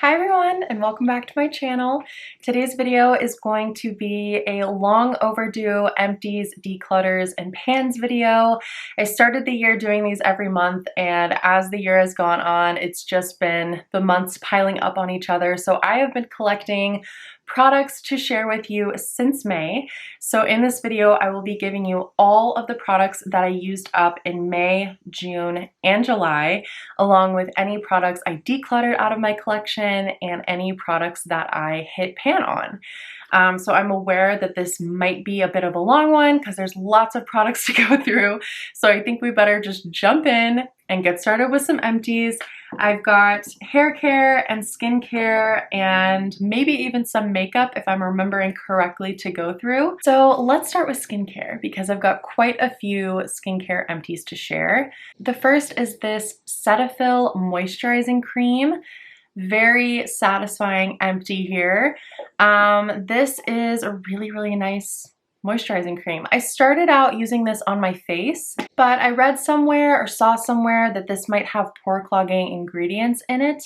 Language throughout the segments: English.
Hi everyone and welcome back to my channel. Today's video is going to be a long overdue empties, declutters, and pans video. I started the year doing these every month, and as the year has gone on, it's just been the months piling up on each other. So I have been collecting products to share with you since May. So in this video, I will be giving you all of the products that I used up in May, June, and July, along with any products I decluttered out of my collection and any products that I hit pan on. So I'm aware that this might be a bit of a long one because there's lots of products to go through. So I think we better just jump in and get started with some empties. I've got hair care and skincare and maybe even some makeup if I'm remembering correctly to go through. So let's start with skincare because I've got quite a few skincare empties to share. The first is this Cetaphil Moisturizing Cream. Very satisfying empty here. This is a really nice moisturizing cream. I started out using this on my face, but I read somewhere or saw somewhere that this might have pore clogging ingredients in it.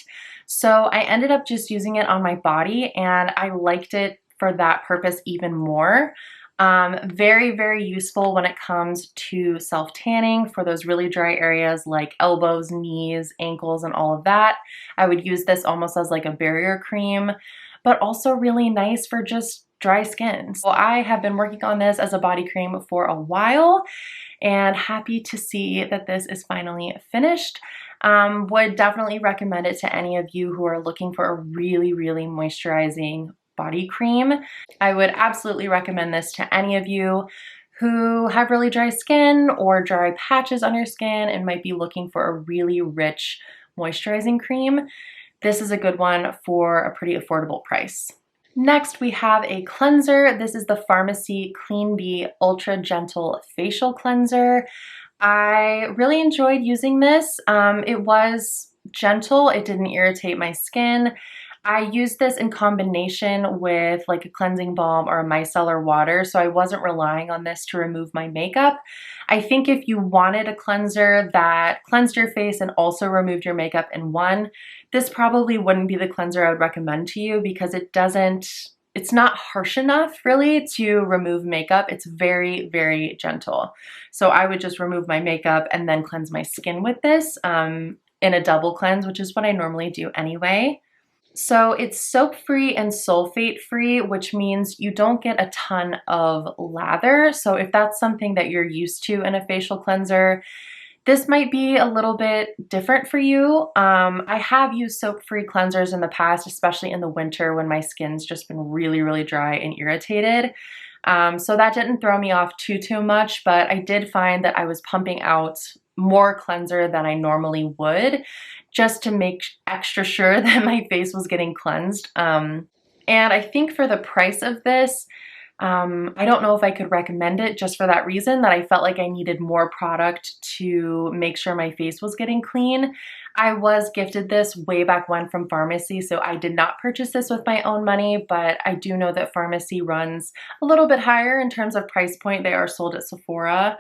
So I ended up just using it on my body and I liked it for that purpose even more. Very useful when it comes to self-tanning for those really dry areas like elbows, knees, ankles, and all of that. I would use this almost as like a barrier cream, but also really nice for just dry skin. So I have been working on this as a body cream for a while and happy to see that this is finally finished. Would definitely recommend it to any of you who are looking for a really moisturizing body cream. I would absolutely recommend this to any of you who have really dry skin or dry patches on your skin and might be looking for a really rich moisturizing cream. This is a good one for a pretty affordable price. Next, we have a cleanser. This is the Pharmacy Clean Bee Ultra Gentle Facial Cleanser. I really enjoyed using this. It was gentle. It didn't irritate my skin. I used this in combination with like a cleansing balm or a micellar water, so I wasn't relying on this to remove my makeup. I think if you wanted a cleanser that cleansed your face and also removed your makeup in one, this probably wouldn't be the cleanser I would recommend to you because it's not harsh enough really to remove makeup. It's very gentle. So I would just remove my makeup and then cleanse my skin with this in a double cleanse, which is what I normally do anyway. So it's soap-free and sulfate-free, which means you don't get a ton of lather. So if that's something that you're used to in a facial cleanser, this might be a little bit different for you. I have used soap-free cleansers in the past, especially in the winter when my skin's just been really dry and irritated. So that didn't throw me off too much, but I did find that I was pumping out more cleanser than I normally would, just to make extra sure that my face was getting cleansed. And I think for the price of this, I don't know if I could recommend it just for that reason, that I felt like I needed more product to make sure my face was getting clean. I was gifted this way back when from Pharmacy, so I did not purchase this with my own money, but I do know that Pharmacy runs a little bit higher in terms of price point. They are sold at Sephora.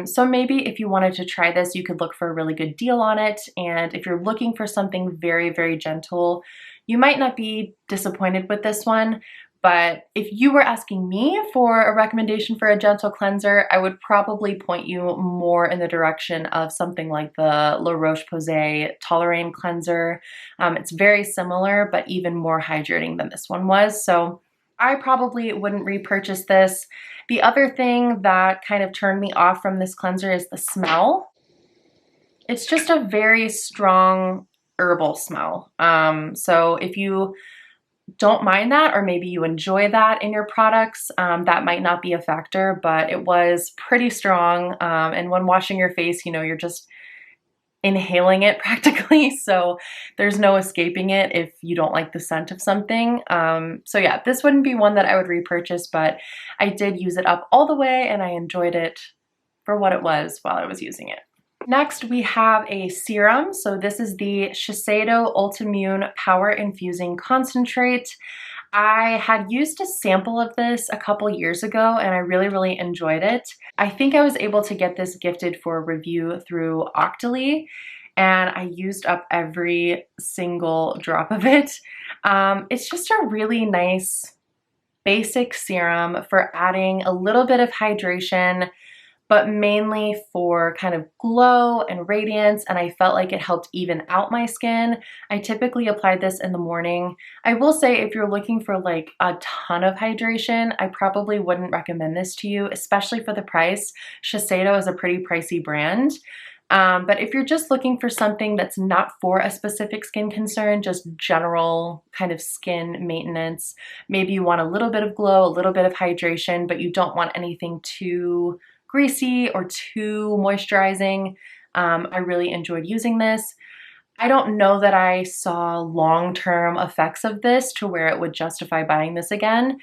So maybe if you wanted to try this, you could look for a really good deal on it. And if you're looking for something very gentle, you might not be disappointed with this one. But if you were asking me for a recommendation for a gentle cleanser, I would probably point you more in the direction of something like the La Roche-Posay Tolérane cleanser. It's very similar, but even more hydrating than this one was. So I probably wouldn't repurchase this. The other thing that kind of turned me off from this cleanser is the smell. It's just a very strong herbal smell. So if you don't mind that, or maybe you enjoy that in your products, that might not be a factor, but it was pretty strong. And when washing your face, you know, you're just inhaling it practically, so there's no escaping it if you don't like the scent of something. So yeah, this wouldn't be one that I would repurchase, but I did use it up all the way and I enjoyed it for what it was while I was using it. Next, we have a serum. So this is the Shiseido Ultimune Power Infusing Concentrate. I had used a sample of this a couple years ago and I really enjoyed it. I think I was able to get this gifted for review through Octoly, and I used up every single drop of it. It's just a really nice basic serum for adding a little bit of hydration, but mainly for kind of glow and radiance, and I felt like it helped even out my skin. I typically applied this in the morning. I will say if you're looking for like a ton of hydration, I probably wouldn't recommend this to you, especially for the price. Shiseido is a pretty pricey brand. But if you're just looking for something that's not for a specific skin concern, just general kind of skin maintenance, maybe you want a little bit of glow, a little bit of hydration, but you don't want anything too greasy or too moisturizing, I really enjoyed using this. I don't know that I saw long-term effects of this to where it would justify buying this again.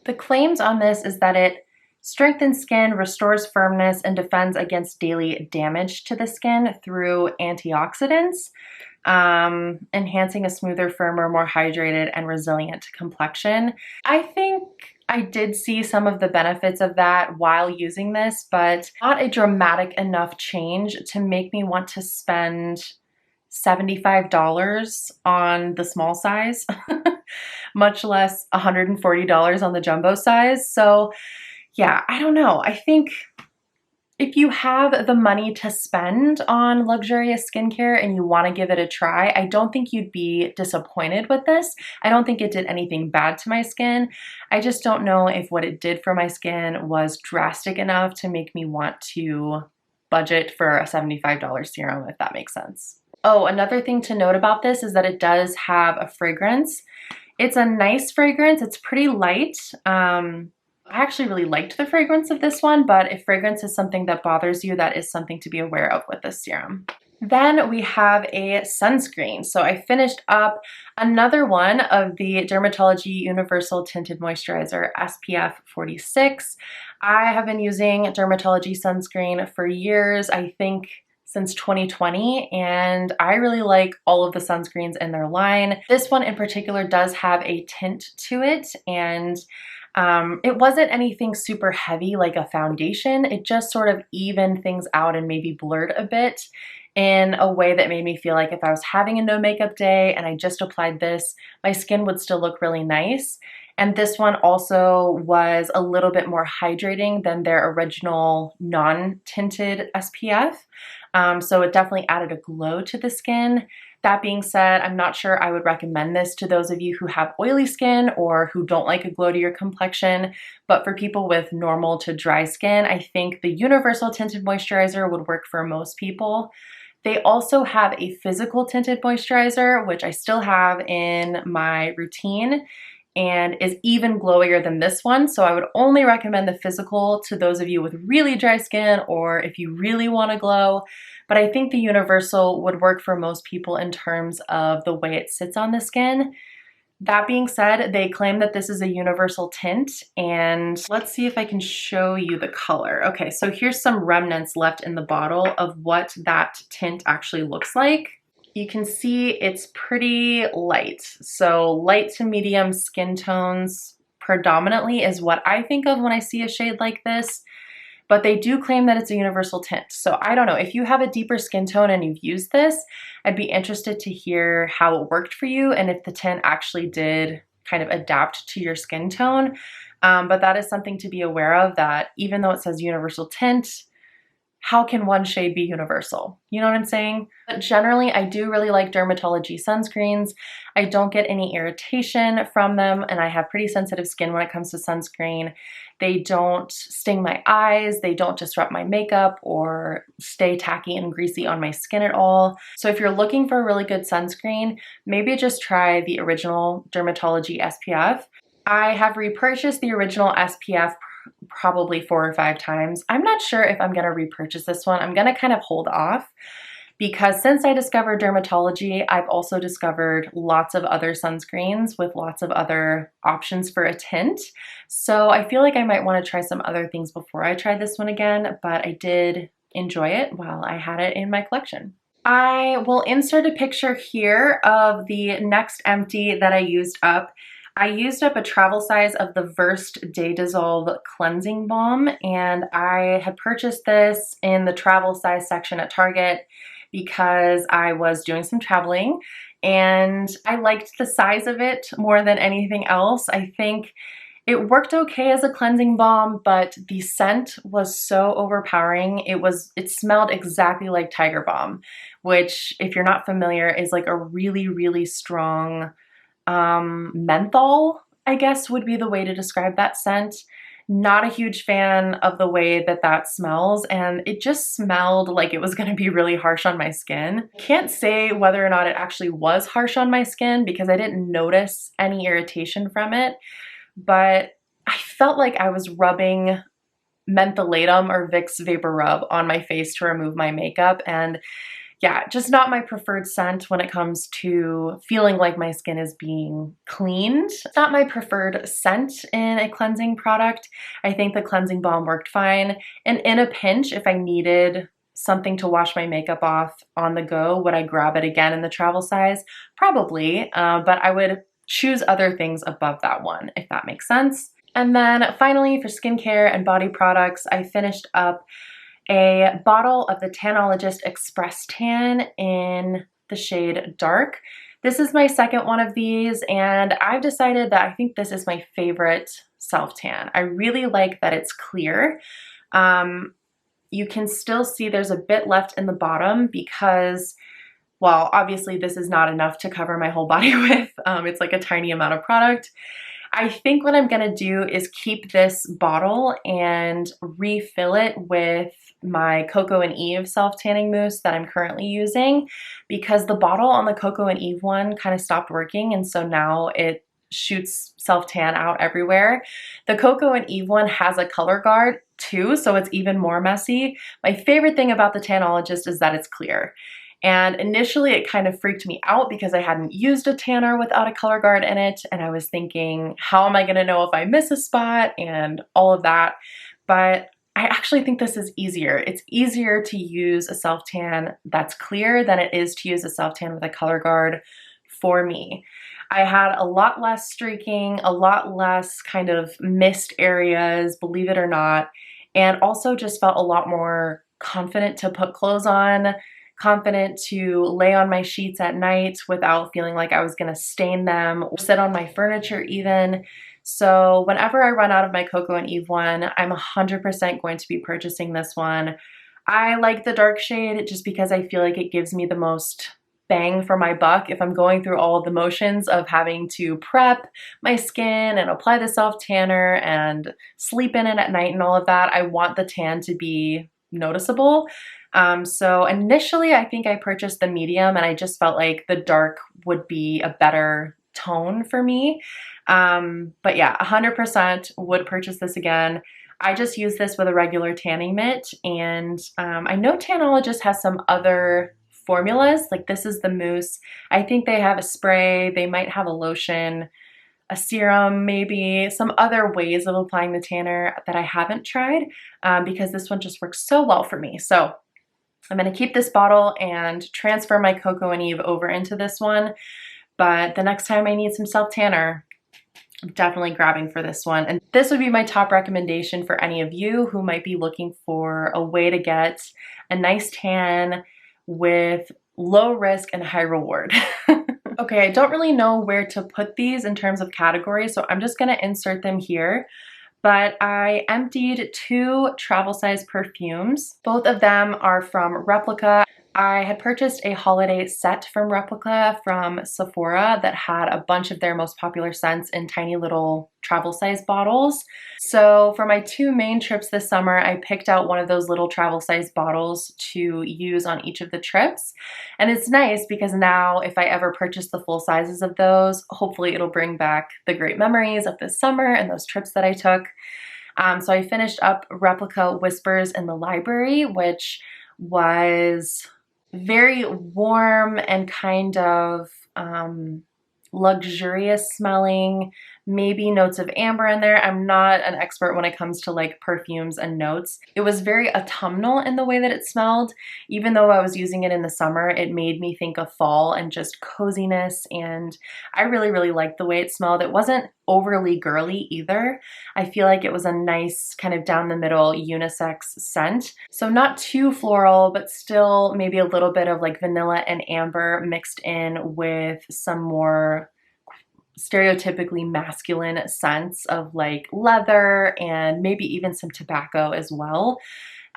The claims on this is that it strengthens skin, restores firmness, and defends against daily damage to the skin through antioxidants, enhancing a smoother, firmer, more hydrated, and resilient complexion. I think I did see some of the benefits of that while using this, but not a dramatic enough change to make me want to spend $75 on the small size, much less $140 on the jumbo size. So yeah, I don't know. I think if you have the money to spend on luxurious skincare and you want to give it a try, I don't think you'd be disappointed with this. I don't think it did anything bad to my skin. I just don't know if what it did for my skin was drastic enough to make me want to budget for a $75 serum, if that makes sense. Oh, another thing to note about this is that it does have a fragrance. It's a nice fragrance. It's pretty light. I actually really liked the fragrance of this one, but if fragrance is something that bothers you, that is something to be aware of with this serum. Then we have a sunscreen. So I finished up another one of the Dermatology Universal Tinted Moisturizer SPF 46. I have been using Dermatology sunscreen for years, I think since 2020, and I really like all of the sunscreens in their line. This one in particular does have a tint to it, and it wasn't anything super heavy like a foundation. It just sort of evened things out and maybe blurred a bit in a way that made me feel like if I was having a no makeup day and I just applied this, my skin would still look really nice. And this one also was a little bit more hydrating than their original non-tinted SPF. So it definitely added a glow to the skin. That being said, I'm not sure I would recommend this to those of you who have oily skin or who don't like a glow to your complexion, but for people with normal to dry skin, I think the Universal Tinted Moisturizer would work for most people. They also have a physical tinted moisturizer, which I still have in my routine, and is even glowier than this one. So I would only recommend the physical to those of you with really dry skin or if you really want to glow. But I think the universal would work for most people in terms of the way it sits on the skin. That being said, they claim that this is a universal tint, and let's see if I can show you the color. Okay, so here's some remnants left in the bottle of what that tint actually looks like. You can see it's pretty light. So light to medium skin tones predominantly is what I think of when I see a shade like this. But they do claim that it's a universal tint. So I don't know, if you have a deeper skin tone and you've used this, I'd be interested to hear how it worked for you and if the tint actually did kind of adapt to your skin tone. But that is something to be aware of, that even though it says universal tint, how can one shade be universal? You know what I'm saying? But generally, I do really like Dermatology sunscreens. I don't get any irritation from them, and I have pretty sensitive skin when it comes to sunscreen. They don't sting my eyes, they don't disrupt my makeup or stay tacky and greasy on my skin at all. So if you're looking for a really good sunscreen, maybe just try the original Dermatology SPF. I have repurchased the original SPF probably 4 or 5 times. I'm not sure if I'm gonna repurchase this one. I'm gonna kind of hold off because since I discovered Dermatology, I've also discovered lots of other sunscreens with lots of other options for a tint. So I feel like I might want to try some other things before I try this one again, but I did enjoy it while I had it in my collection. I will insert a picture here of the next empty that I used up. I used up a travel size of the Versed Day Dissolve Cleansing Balm, and I had purchased this in the travel size section at Target. because I was doing some traveling and I liked the size of it more than anything else. I think it worked okay as a cleansing balm, but the scent was so overpowering. It smelled exactly like Tiger Balm, which, if you're not familiar, is like a really, really strong menthol, I guess would be the way to describe that scent. Not a huge fan of the way that that smells, and it just smelled like it was going to be really harsh on my skin. Can't say whether or not it actually was harsh on my skin because I didn't notice any irritation from it, but I felt like I was rubbing mentholatum or Vicks Vapor Rub on my face to remove my makeup, and yeah, just not my preferred scent when it comes to feeling like my skin is being cleaned. It's not my preferred scent in a cleansing product. I think the cleansing balm worked fine, and in a pinch, if I needed something to wash my makeup off on the go, would I grab it again in the travel size? Probably, but I would choose other things above that one, if that makes sense. And then finally, for skincare and body products, I finished up a bottle of the Tanologist Express Tan in the shade Dark. This is my second one of these, and I've decided that I think this is my favorite self-tan. I really like that it's clear. You can still see there's a bit left in the bottom because, well, obviously this is not enough to cover my whole body with. It's like a tiny amount of product. I think what I'm gonna do is keep this bottle and refill it with my Coco and Eve self-tanning mousse that I'm currently using, because the bottle on the Coco and Eve one kind of stopped working, and so now it shoots self-tan out everywhere. The Coco and Eve one has a color guard too, so it's even more messy. My favorite thing about the Tanologist is that it's clear. And initially it kind of freaked me out because I hadn't used a tanner without a color guard in it, and I was thinking, how am I gonna know if I miss a spot and all of that? But I actually think this is easier. It's easier to use a self-tan that's clear than it is to use a self-tan with a color guard for me. I had a lot less streaking, a lot less kind of mist areas, believe it or not, and also just felt a lot more confident to put clothes on, confident to lay on my sheets at night without feeling like I was gonna stain them or sit on my furniture even. So whenever I run out of my Coco and Eve one, I'm 100% going to be purchasing this one. I like the dark shade just because I feel like it gives me the most bang for my buck. If I'm going through all of the motions of having to prep my skin and apply the self-tanner and sleep in it at night and all of that, I want the tan to be noticeable. So initially I think I purchased the medium, and I just felt like the dark would be a better tone for me. But yeah, 100% would purchase this again. I just use this with a regular tanning mitt, and I know Tanologist has some other formulas, like this is the mousse. I think they have a spray, they might have a lotion, a serum, maybe some other ways of applying the tanner that I haven't tried, because this one just works so well for me. So I'm gonna keep this bottle and transfer my Coco and Eve over into this one, but the next time I need some self-tanner, I'm definitely grabbing for this one. And this would be my top recommendation for any of you who might be looking for a way to get a nice tan with low risk and high reward. Okay, I don't really know where to put these in terms of categories, so I'm just gonna insert them here. But I emptied 2 travel size perfumes. Both of them are from Replica. I had purchased a holiday set from Replica from Sephora that had a bunch of their most popular scents in tiny little travel size bottles. So for my 2 main trips this summer, I picked out one of those little travel size bottles to use on each of the trips. And it's nice because now if I ever purchase the full sizes of those, hopefully it'll bring back the great memories of this summer and those trips that I took. So I finished up Replica Whispers in the Library, which was very warm and kind of luxurious smelling, maybe notes of amber in there. I'm not an expert when it comes to like perfumes and notes. It was very autumnal in the way that it smelled. Even though I was using it in the summer, it made me think of fall and just coziness, and I really, really liked the way it smelled. It wasn't overly girly either. I feel like it was a nice kind of down the middle unisex scent. So not too floral, but still maybe a little bit of like vanilla and amber mixed in with some more stereotypically masculine scents of like leather and maybe even some tobacco as well.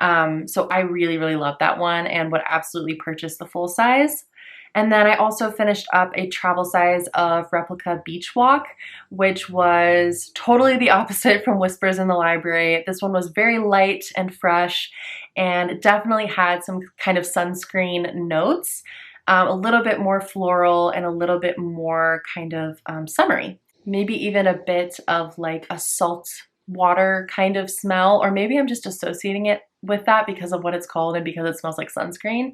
So I really, really love that one and would absolutely purchase the full size. And then I also finished up a travel size of Replica Beach Walk, which was totally the opposite from Whispers in the Library. This one was very light and fresh and definitely had some kind of sunscreen notes. A little bit more floral and a little bit more kind of summery. Maybe even a bit of like a salt water kind of smell, or maybe I'm just associating it with that because of what it's called and because it smells like sunscreen.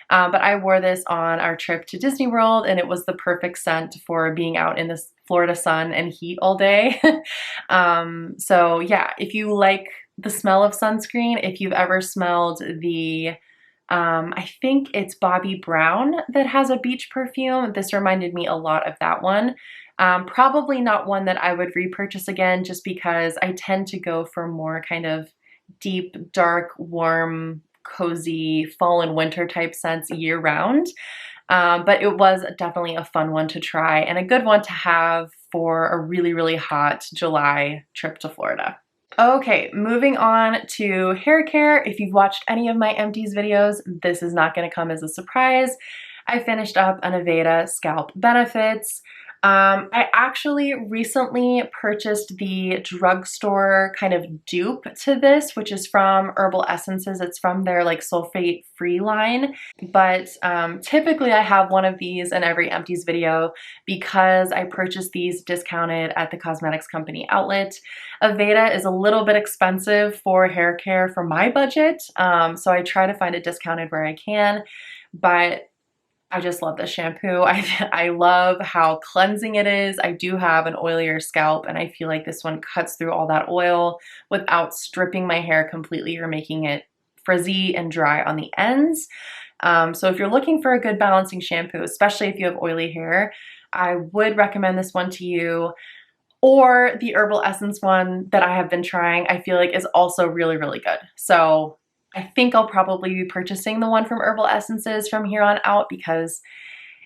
But I wore this on our trip to Disney World and it was the perfect scent for being out in this Florida sun and heat all day. So yeah, if you like the smell of sunscreen, if you've ever smelled the I think it's Bobbi Brown that has a beach perfume. This reminded me a lot of that one. Probably not one that I would repurchase again just because I tend to go for more kind of deep, dark, warm, cozy fall and winter type scents year round. But it was definitely a fun one to try and a good one to have for a really, really hot July trip to Florida. Okay, moving on to hair care. If you've watched any of my Empties videos, this is not going to come as a surprise. I finished up an Aveda Scalp Benefits. I actually recently purchased the drugstore kind of dupe to this, which is from Herbal Essences. It's from their like sulfate-free line. But typically I have one of these in every Empties video because I purchased these discounted at the cosmetics company outlet. Aveda is a little bit expensive for hair care for my budget, so I try to find it discounted where I can, but I just love this shampoo. I love how cleansing it is. I do have an oilier scalp and I feel like this one cuts through all that oil without stripping my hair completely or making it frizzy and dry on the ends. So if you're looking for a good balancing shampoo, especially if you have oily hair, I would recommend this one to you. Or the Herbal Essence one that I have been trying, I feel like is also really, really good. So I think I'll probably be purchasing the one from Herbal Essences from here on out because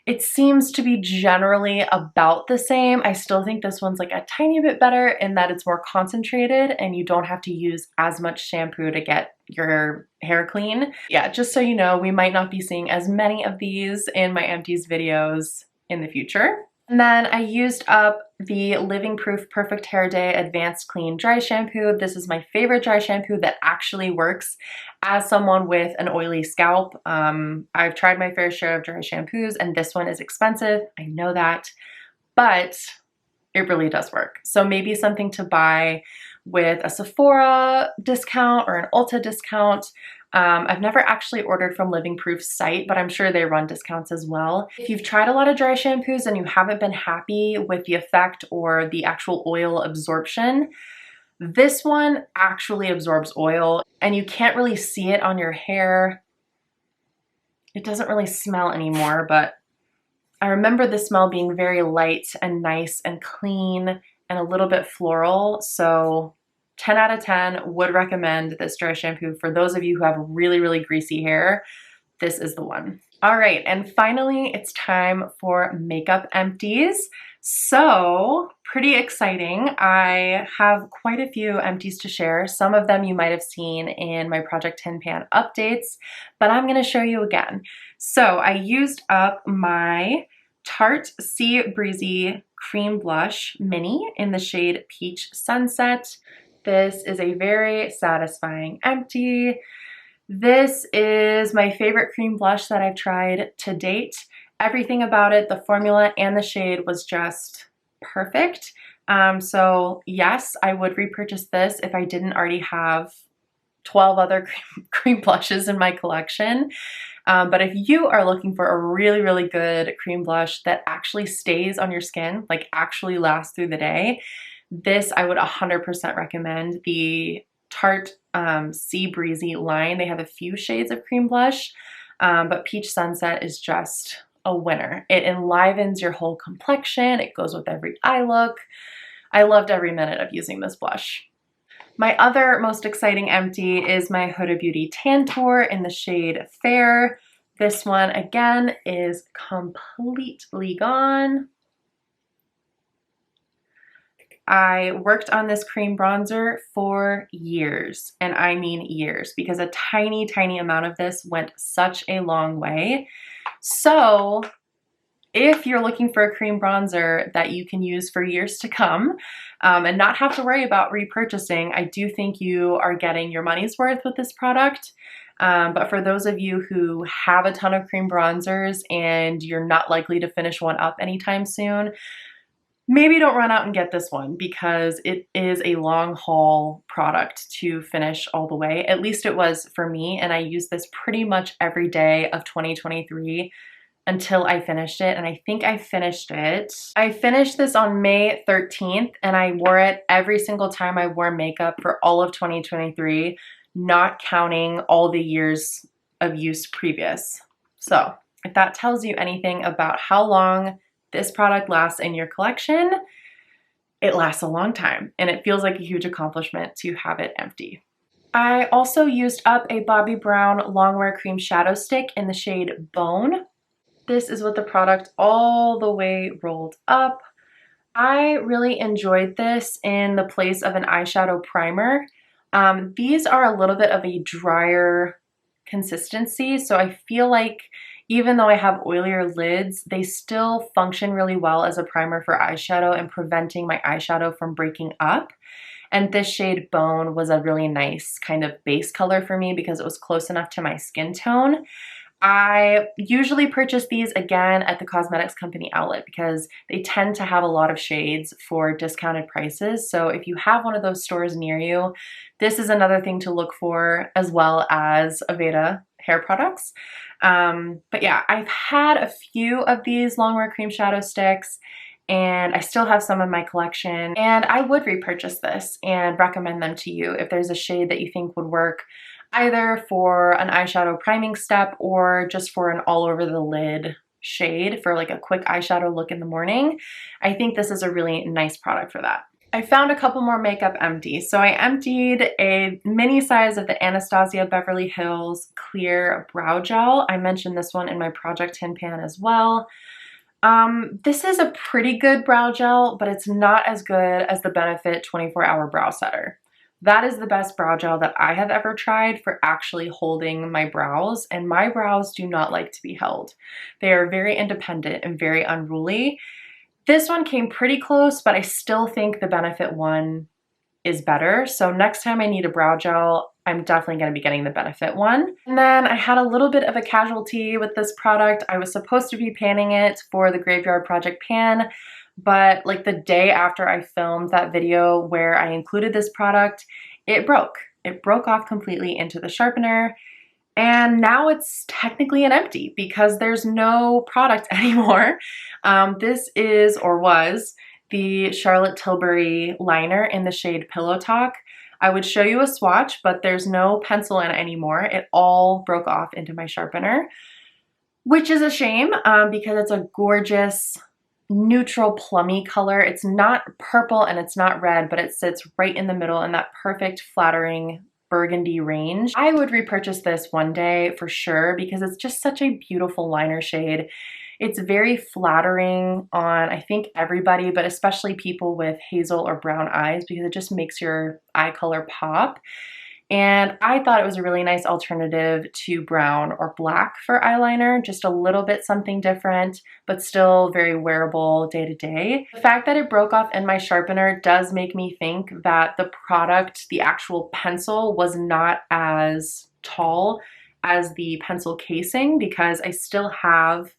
it seems to be generally about the same. I still think this one's like a tiny bit better in that it's more concentrated and you don't have to use as much shampoo to get your hair clean. Yeah, just so you know, we might not be seeing as many of these in my Empties videos in the future. And then I used up the Living Proof Perfect Hair Day Advanced Clean Dry Shampoo. This is my favorite dry shampoo that actually works as someone with an oily scalp. I've tried my fair share of dry shampoos and this one is expensive. I know that, but it really does work. So maybe something to buy with a Sephora discount or an Ulta discount. I've never actually ordered from Living Proof's site, but I'm sure they run discounts as well. If you've tried a lot of dry shampoos and you haven't been happy with the effect or the actual oil absorption, this one actually absorbs oil and you can't really see it on your hair. It doesn't really smell anymore, but I remember the smell being very light and nice and clean and a little bit floral. So 10 out of 10 would recommend this dry shampoo for those of you who have really, really greasy hair. This is the one. All right, and finally, it's time for makeup empties. So pretty exciting. I have quite a few empties to share. Some of them you might have seen in my Project Tin Pan updates, but I'm gonna show you again. So I used up my Tarte Sea Breezy Cream Blush Mini in the shade Peach Sunset. This is a very satisfying empty. This is my favorite cream blush that I've tried to date. Everything about it, the formula and the shade was just perfect. So yes, I would repurchase this if I didn't already have 12 other cream blushes in my collection. But if you are looking for a really, really good cream blush that actually stays on your skin, like actually lasts through the day, this I would 100% recommend. The Tarte Sea Breezy line. They have a few shades of cream blush, but Peach Sunset is just a winner. It enlivens your whole complexion. It goes with every eye look. I loved every minute of using this blush. My other most exciting empty is my Huda Beauty Tantour in the shade Fair. This one, again, is completely gone. I worked on this cream bronzer for years, and I mean years, because a tiny, tiny amount of this went such a long way. So if you're looking for a cream bronzer that you can use for years to come and not have to worry about repurchasing, I do think you are getting your money's worth with this product. But for those of you who have a ton of cream bronzers and you're not likely to finish one up anytime soon, maybe don't run out and get this one, because it is a long haul product to finish all the way. At least it was for me, and I used this pretty much every day of 2023 until I finished it, and I think I finished it. I finished this on May 13th, and I wore it every single time I wore makeup for all of 2023, not counting all the years of use previous. So if that tells you anything about how long this product lasts in your collection, it lasts a long time, and it feels like a huge accomplishment to have it empty. I also used up a Bobbi Brown Longwear Cream Shadow Stick in the shade Bone. This is with the product all the way rolled up. I really enjoyed this in the place of an eyeshadow primer. These are a little bit of a drier consistency, so I feel like even though I have oilier lids, they still function really well as a primer for eyeshadow and preventing my eyeshadow from breaking up. And this shade Bone was a really nice kind of base color for me because it was close enough to my skin tone. I usually purchase these again at the cosmetics company outlet because they tend to have a lot of shades for discounted prices. So if you have one of those stores near you, this is another thing to look for, as well as Aveda hair products. But yeah, I've had a few of these Longwear Cream Shadow Sticks, and I still have some in my collection, and I would repurchase this and recommend them to you if there's a shade that you think would work either for an eyeshadow priming step or just for an all over the lid shade for like a quick eyeshadow look in the morning. I think this is a really nice product for that. I found a couple more makeup empties. So I emptied a mini size of the Anastasia Beverly Hills Clear Brow Gel. I mentioned this one in my Project Tin Pan as well. This is a pretty good brow gel, but it's not as good as the Benefit 24-Hour Brow Setter. That is the best brow gel that I have ever tried for actually holding my brows, and my brows do not like to be held. They are very independent and very unruly. This one came pretty close, but I still think the Benefit one is better. So next time I need a brow gel, I'm definitely going to be getting the Benefit one. And then I had a little bit of a casualty with this product. I was supposed to be panning it for the Graveyard Project pan, but like the day after I filmed that video where I included this product, it broke. It broke off completely into the sharpener. And now it's technically an empty because there's no product anymore. This is, or was, the Charlotte Tilbury liner in the shade Pillow Talk. I would show you a swatch, but there's no pencil in it anymore. It all broke off into my sharpener, which is a shame because it's a gorgeous neutral plummy color. It's not purple and it's not red, but it sits right in the middle in that perfect flattering burgundy range. I would repurchase this one day for sure because it's just such a beautiful liner shade. It's very flattering on, I think, everybody, but especially people with hazel or brown eyes because it just makes your eye color pop. And I thought it was a really nice alternative to brown or black for eyeliner, just a little bit something different, but still very wearable day to day. The fact that it broke off in my sharpener does make me think that the product, the actual pencil, was not as tall as the pencil casing because I still have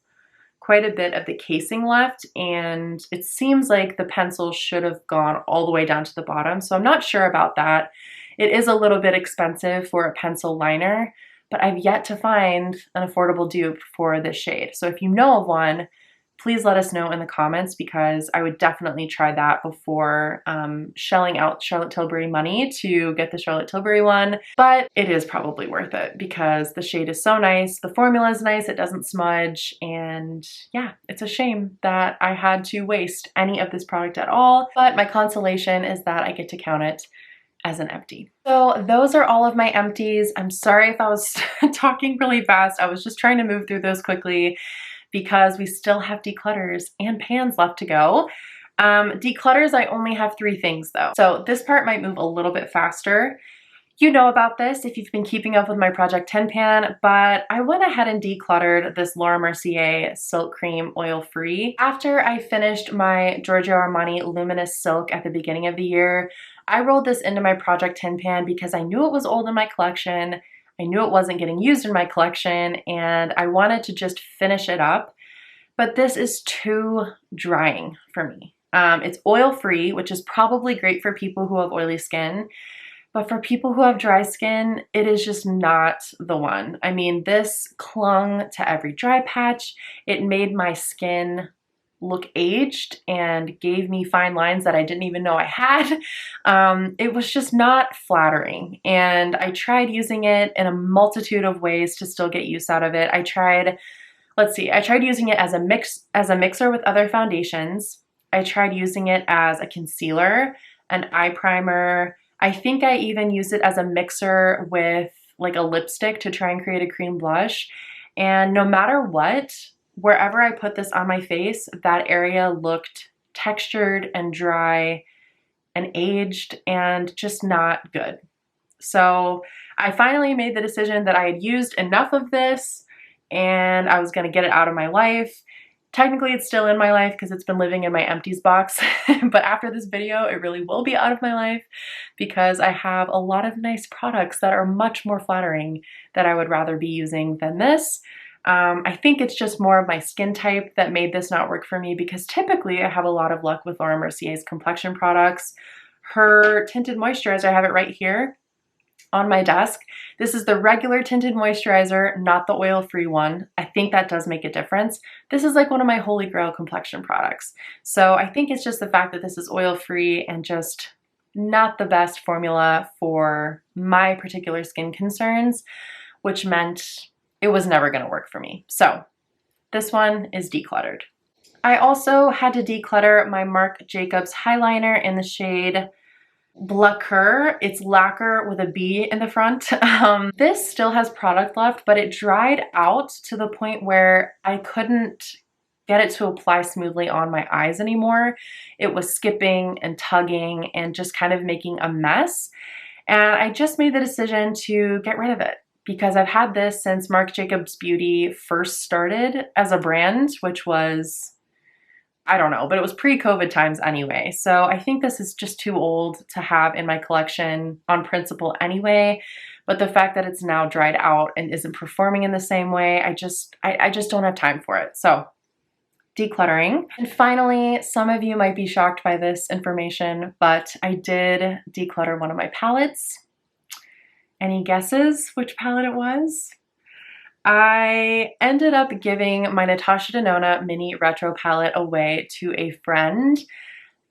quite a bit of the casing left, and it seems like the pencil should have gone all the way down to the bottom, so I'm not sure about that. It is a little bit expensive for a pencil liner, but I've yet to find an affordable dupe for this shade. So if you know of one, please let us know in the comments, because I would definitely try that before shelling out Charlotte Tilbury money to get the Charlotte Tilbury one. But it is probably worth it because the shade is so nice, the formula is nice, it doesn't smudge, and yeah, it's a shame that I had to waste any of this product at all. But my consolation is that I get to count it as an empty. So those are all of my empties. I'm sorry if I was talking really fast. I was just trying to move through those quickly because we still have declutters and pans left to go. Declutters, I only have 3 things though. So this part might move a little bit faster. You know about this if you've been keeping up with my Project 10 pan, but I went ahead and decluttered this Laura Mercier Silk Cream Oil-Free. After I finished my Giorgio Armani Luminous Silk at the beginning of the year, I rolled this into my Project 10 pan because I knew it was old in my collection. I knew it wasn't getting used in my collection, and I wanted to just finish it up. But this is too drying for me. It's oil-free, which is probably great for people who have oily skin. But for people who have dry skin, it is just not the one. I mean, this clung to every dry patch. It made my skin look aged and gave me fine lines that I didn't even know I had. It was just not flattering. And I tried using it in a multitude of ways to still get use out of it. I tried using it as a mixer with other foundations. I tried using it as a concealer, an eye primer. I think I even used it as a mixer with like a lipstick to try and create a cream blush. And no matter what, wherever I put this on my face, that area looked textured and dry and aged and just not good. So I finally made the decision that I had used enough of this and I was going to get it out of my life. Technically, it's still in my life because it's been living in my empties box, but after this video, it really will be out of my life because I have a lot of nice products that are much more flattering that I would rather be using than this. I think it's just more of my skin type that made this not work for me, because typically I have a lot of luck with Laura Mercier's complexion products. Her tinted moisturizer, I have it right here on my desk. This is the regular tinted moisturizer, not the oil-free one. I think that does make a difference. This is like one of my holy grail complexion products. So I think it's just the fact that this is oil-free and just not the best formula for my particular skin concerns, which meant it was never going to work for me. So this one is decluttered. I also had to declutter my Marc Jacobs Highliner in the shade Blacquer. It's lacquer with a B in the front. This still has product left, but it dried out to the point where I couldn't get it to apply smoothly on my eyes anymore. It was skipping and tugging and just kind of making a mess. And I just made the decision to get rid of it because I've had this since Marc Jacobs Beauty first started as a brand, which was, I don't know, but it was pre-COVID times anyway. So I think this is just too old to have in my collection on principle anyway. But the fact that it's now dried out and isn't performing in the same way, I just don't have time for it. So decluttering. And finally, some of you might be shocked by this information, but I did declutter one of my palettes. Any guesses which palette it was? I ended up giving my Natasha Denona Mini Retro palette away to a friend.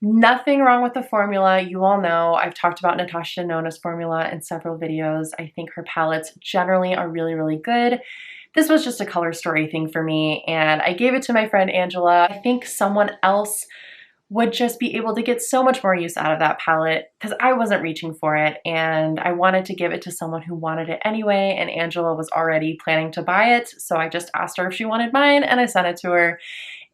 Nothing wrong with the formula. You all know I've talked about Natasha Denona's formula in several videos. I think her palettes generally are really, really good. This was just a color story thing for me, and I gave it to my friend Angela. I think someone else would just be able to get so much more use out of that palette because I wasn't reaching for it, and I wanted to give it to someone who wanted it anyway, and Angela was already planning to buy it, so I just asked her if she wanted mine and I sent it to her.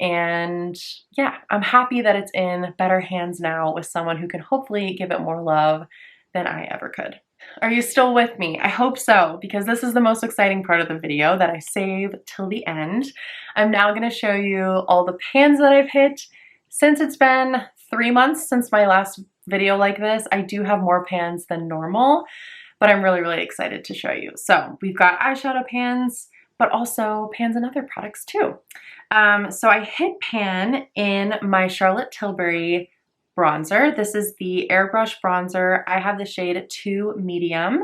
And yeah, I'm happy that it's in better hands now with someone who can hopefully give it more love than I ever could. Are you still with me? I hope so, because this is the most exciting part of the video that I save till the end. I'm now going to show you all the pans that I've hit. Since it's been 3 months since my last video like this, I do have more pans than normal, but I'm really, really excited to show you. So we've got eyeshadow pans, but also pans and other products too. So I hit pan in my Charlotte Tilbury bronzer. This is the airbrush bronzer. I have the shade 2 medium,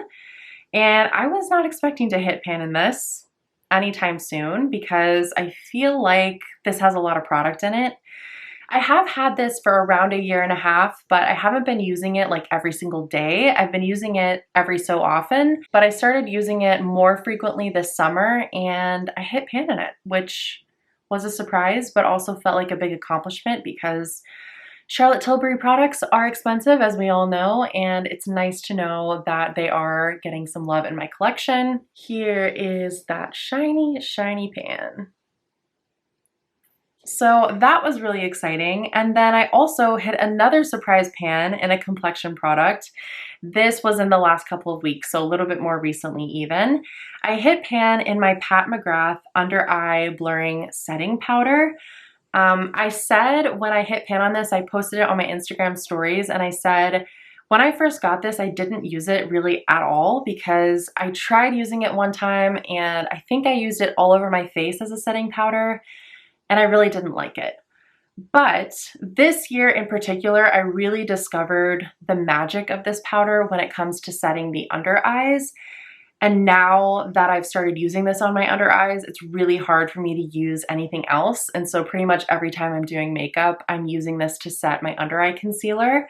and I was not expecting to hit pan in this. anytime soon because I feel like this has a lot of product in it. I have had this for around a year and a half, but I haven't been using it like every single day. I've been using it every so often, but I started using it more frequently this summer and I hit pan in it, which was a surprise, but also felt like a big accomplishment because Charlotte Tilbury products are expensive, as we all know, and it's nice to know that they are getting some love in my collection. Here is that shiny, shiny pan. So that was really exciting. And then I also hit another surprise pan in a complexion product. This was in the last couple of weeks, so a little bit more recently even. I hit pan in my Pat McGrath Under Eye Blurring Setting Powder. I said when I hit pan on this, I posted it on my Instagram stories and I said, when I first got this, I didn't use it really at all because I tried using it one time and I think I used it all over my face as a setting powder and I really didn't like it. But this year in particular, I really discovered the magic of this powder when it comes to setting the under eyes. And now that I've started using this on my under eyes, it's really hard for me to use anything else. And so pretty much every time I'm doing makeup, I'm using this to set my under eye concealer.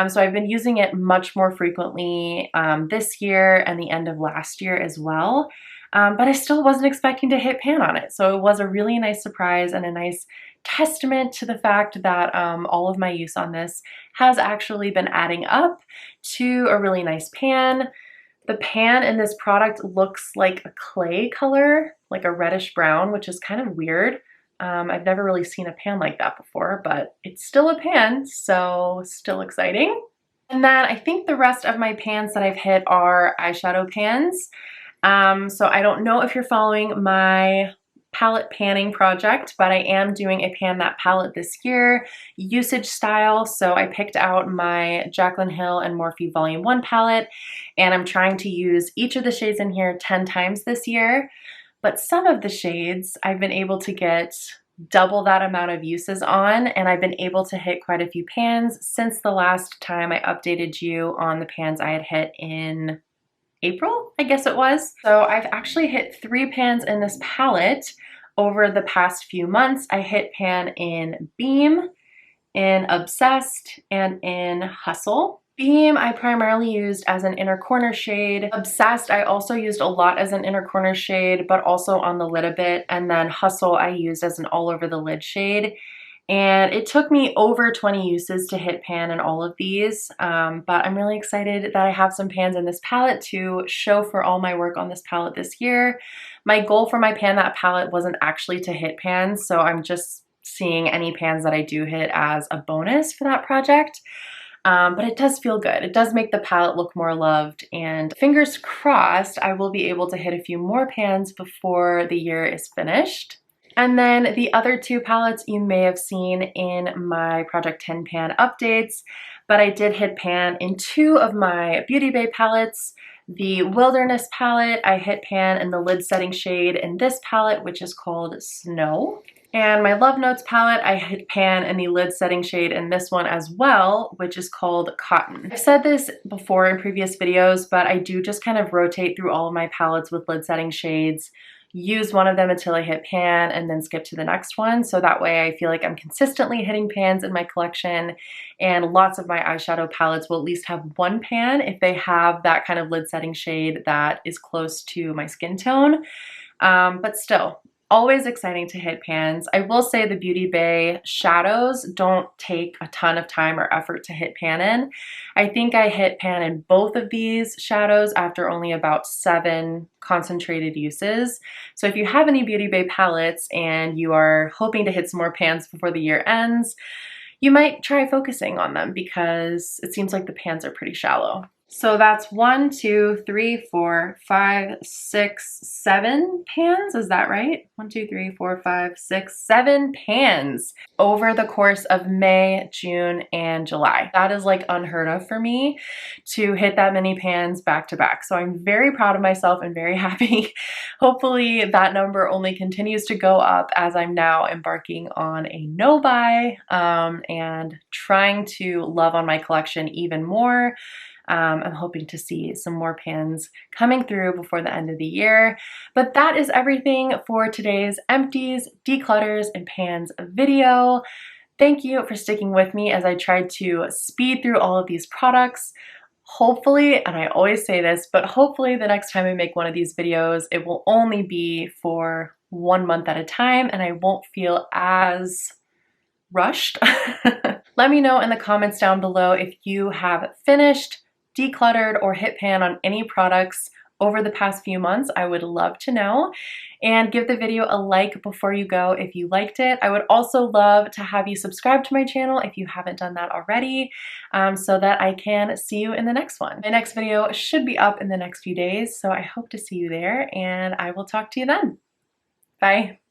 So I've been using it much more frequently this year and the end of last year as well. But I still wasn't expecting to hit pan on it. So it was a really nice surprise and a nice testament to the fact that all of my use on this has actually been adding up to a really nice pan. The pan in this product looks like a clay color, like a reddish brown, which is kind of weird. I've never really seen a pan like that before, but it's still a pan, so still exciting. And then I think the rest of my pans that I've hit are eyeshadow pans. So I don't know if you're following my palette panning project, but I am doing a pan that palette this year, usage style. So I picked out my Jaclyn Hill and Morphe Volume 1 palette, and I'm trying to use each of the shades in here 10 times this year. But some of the shades I've been able to get double that amount of uses on, and I've been able to hit quite a few pans since the last time I updated you on the pans I had hit in April, I guess it was. So I've actually hit 3 pans in this palette over the past few months. I hit pan in Beam, in Obsessed, and in Hustle. Beam I primarily used as an inner corner shade. Obsessed I also used a lot as an inner corner shade, but also on the lid a bit. And then Hustle I used as an all over the lid shade. And it took me over 20 uses to hit pan in all of these, but I'm really excited that I have some pans in this palette to show for all my work on this palette this year. My goal for my pan that palette wasn't actually to hit pans, so I'm just seeing any pans that I do hit as a bonus for that project. But it does feel good. It does make the palette look more loved, and fingers crossed I will be able to hit a few more pans before the year is finished. And then the other 2 palettes you may have seen in my Project 10 pan updates, but I did hit pan in 2 of my Beauty Bay palettes. The Wilderness palette, I hit pan in the lid setting shade in this palette, which is called Snow. And my Love Notes palette, I hit pan in the lid setting shade in this one as well, which is called Cotton. I've said this before in previous videos, but I do just kind of rotate through all of my palettes with lid setting shades, use one of them until I hit pan, and then skip to the next one. So that way I feel like I'm consistently hitting pans in my collection, and lots of my eyeshadow palettes will at least have 1 pan if they have that kind of lid setting shade that is close to my skin tone. But still, always exciting to hit pans. I will say the Beauty Bay shadows don't take a ton of time or effort to hit pan in. I think I hit pan in both of these shadows after only about 7 concentrated uses. So if you have any Beauty Bay palettes and you are hoping to hit some more pans before the year ends, you might try focusing on them because it seems like the pans are pretty shallow. So that's 1, 2, 3, 4, 5, 6, 7 pans. Is that right? 1, 2, 3, 4, 5, 6, 7 pans over the course of May, June, and July. That is like unheard of for me to hit that many pans back to back. So I'm very proud of myself and very happy. Hopefully that number only continues to go up as I'm now embarking on a no buy and trying to love on my collection even more. I'm hoping to see some more pans coming through before the end of the year. But that is everything for today's empties, declutters, and pans video. Thank you for sticking with me as I tried to speed through all of these products. Hopefully, and I always say this, but hopefully the next time I make one of these videos, it will only be for 1 month at a time and I won't feel as rushed. Let me know in the comments down below if you have finished, decluttered, or hit pan on any products over the past few months. I would love to know. And give the video a like before you go if you liked it. I would also love to have you subscribe to my channel if you haven't done that already, so that I can see you in the next one. My next video should be up in the next few days, so I hope to see you there, and I will talk to you then. Bye.